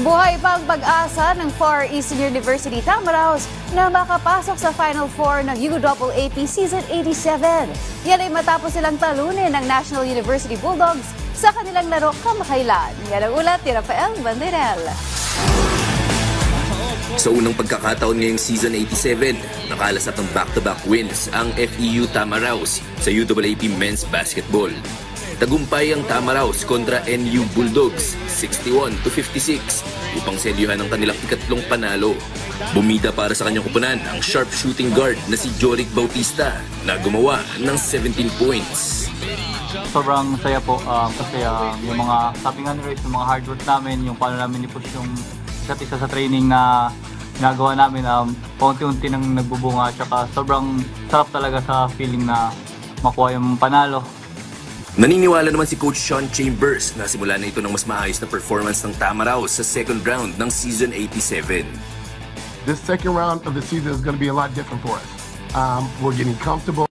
Buhay pang pag-asa ng Far Eastern University Tamaraos na makapasok sa Final Four ng UAAP Season 87. Yan ay matapos silang talunin ng National University Bulldogs sa kanilang laro kamakailan. Yan ang ulat ni Rafael Banderel. Sa unang pagkakataon ngayong Season 87, nakalasap ng back-to-back wins ang FEU Tamaraos sa UAAP Men's Basketball. Tagumpay ang Tamaraos kontra NU Bulldogs 61-56 upang selyuhan ang kanilang ikatlong panalo. Bumida para sa kanyang kupunan ang sharp shooting guard na si Joric Bautista na gumawa ng 17 points. Sobrang saya po kasi yung mga sabi nga ni Royce, yung mga hard work namin, yung paano namin i-push yung isa't isa sa training na ginagawa namin, paunti-unti nang nagbubunga, tsaka sobrang sarap talaga sa feeling na makuha yung panalo. Naniniwala naman si Coach Sean Chambers na simula na ito ng mas maayos na performance ng Tamaraos sa second round ng Season 87. This second round of the season is going to be a lot different for us. We're getting comfortable.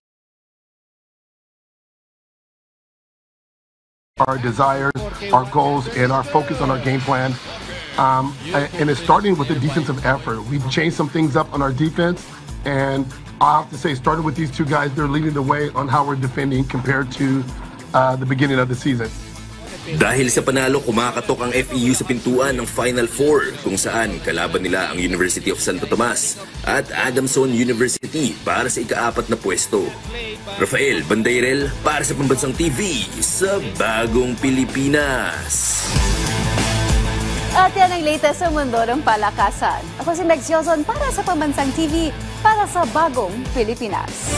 Our desires, our goals, and our focus on our game plan. And it's starting with the defensive effort. We've changed some things up on our defense, and I have to say, starting with these two guys, they're leading the way on how we're defending compared to the beginning of the season. Dahil sa panalo, kumakatok ang FEU sa pintuan ng Final Four kung saan kalaban nila ang University of Santo Tomas at Adamson University para sa ika-4 na pwesto. Rafael Banderel para sa Pambansang TV sa Bagong Pilipinas. At yan ang latest sa mundo ng palakasan. Ako si Meg Sioson para sa Pambansang TV para sa Bagong Pilipinas.